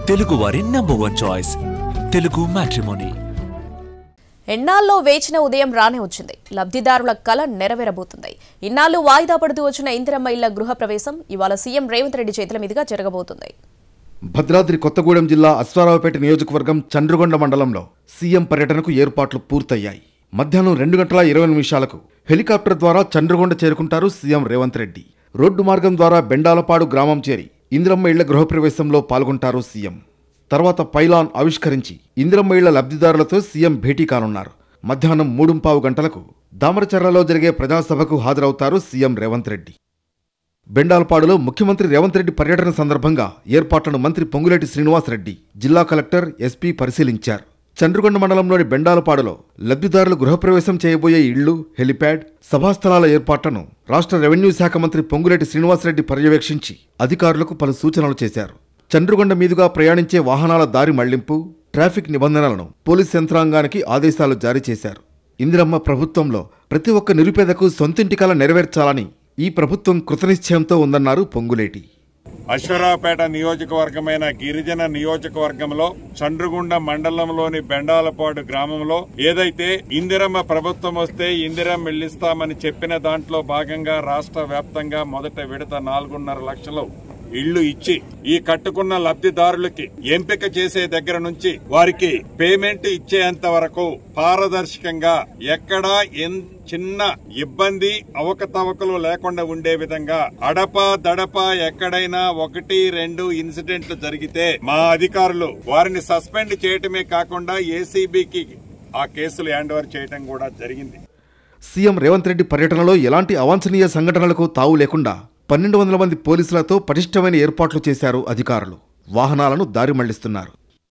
తెలుగు వారి number 1 choice Telugu matrimony. ఎన్నాళ్ళలో వేచిన ఉదయం రానే వచ్చింది. లబ్ధిదారుల కల నెరవేరబోతుంది. ఇన్నాళ్ళు వాయిదా పడుతూ వచ్చిన ఇందిరమ్మ ఇళ్ల గృహ ప్రవేశం ఇవాళ సీఎం రేవంత్ రెడ్డి చేతుల మీదుగా జరగబోతుంది. భద్రాద్రి కొత్తగూడెం జిల్లా అశ్వారావుపేట నియోజకవర్గం చండ్రుగొండ మండలంలో సీఎం పర్యటనకు ఏర్పాట్లు పూర్తయ్యాయి. మధ్యాహ్నం 2:20 హెలికాప్టర్ ద్వారా చండ్రుగొండ చేరుకుంటారు సీఎం రేవంత్ రెడ్డి. రోడ్డు మార్గం ద్వారా బెండాలపాడు గ్రామం చేరి ఇందిరమ్మ ఇళ్ల గృహప్రవేశంలో పాల్గొంటారు సీఎం. తర్వాత పైలాన్ ఆవిష్కరించి ఇందిరమ్మ ఇళ్ల లబ్ధిదారులతో సీఎం భేటీ కానున్నారు. మధ్యాహ్నం 3:15 దామరచర్లలో జరిగే ప్రజాసభకు హాజరవుతారు సీఎం రేవంత్ రెడ్డి. బెండాలపాడులో ముఖ్యమంత్రి రేవంత్ రెడ్డి పర్యటన సందర్భంగా ఏర్పాట్లను మంత్రి పొంగులేటి శ్రీనివాసరెడ్డి, జిల్లా కలెక్టర్, ఎస్పీ పరిశీలించారు. చండ్రుగొండ మండలంలోని బెండాలపాడులో లబ్ధిదారులు గృహప్రవేశం చేయబోయే ఇళ్లు, హెలిప్యాడ్, సభాస్థలాల ఏర్పాట్లను రాష్ట్ర రెవెన్యూ శాఖ మంత్రి పొంగులేటి శ్రీనివాసరెడ్డి పర్యవేక్షించి అధికారులకు పలు సూచనలు చేశారు. చండ్రుగొండ మీదుగా ప్రయాణించే వాహనాల దారి మళ్లింపు, ట్రాఫిక్ నిబంధనలను పోలీస్ యంత్రాంగానికి ఆదేశాలు జారీ చేశారు. ఇందిరమ్మ ప్రభుత్వంలో ప్రతి ఒక్క నిరుపేదకు సొంతింటి కల నెరవేర్చాలని ఈ ప్రభుత్వం కృతనిశ్చయంతో ఉందన్నారు పొంగులేటి. అశ్వారావుపేట నియోజకవర్గమైన గిరిజన నియోజకవర్గంలో చండ్రుగొండ మండలంలోని బెండాలపాడు గ్రామంలో ఏదైతే ఇందిరమ్మ ప్రభుత్వం వస్తే ఇందిరమ్మ ఇళ్లిస్తామని చెప్పిన దాంట్లో భాగంగా రాష్ట్ర వ్యాప్తంగా మొదట విడత 4.5 లక్షలు ఇళ్లు ఇచ్చి ఈ కట్టుకున్న లబ్ధిదారులకి ఎంపిక చేసే దగ్గర నుంచి వారికి పేమెంట్ ఇచ్చేంత వరకు పారదర్శకంగా ఎక్కడా చిన్న ఇబ్బంది అవకతవకలు లేకుండా ఉండే విధంగా అడపా దడపా ఎక్కడైనా 1-2 ఇన్సిడెంట్లు జరిగితే మా అధికారులు వారిని సస్పెండ్ చేయటమే కాకుండా ఏసీబీకి ఆ కేసులు హ్యాండ్ ఓవర్ చేయటం కూడా జరిగింది. సీఎం రేవంత్ రెడ్డి పర్యటనలో ఎలాంటి అవాంఛనీయ సంఘటనలకు తావు లేకుండా 1200 మంది పోలీసులతో పటిష్టమైన ఏర్పాట్లు చేశారు అధికారులు. వాహనాలను దారి మళ్లిస్తున్నారు.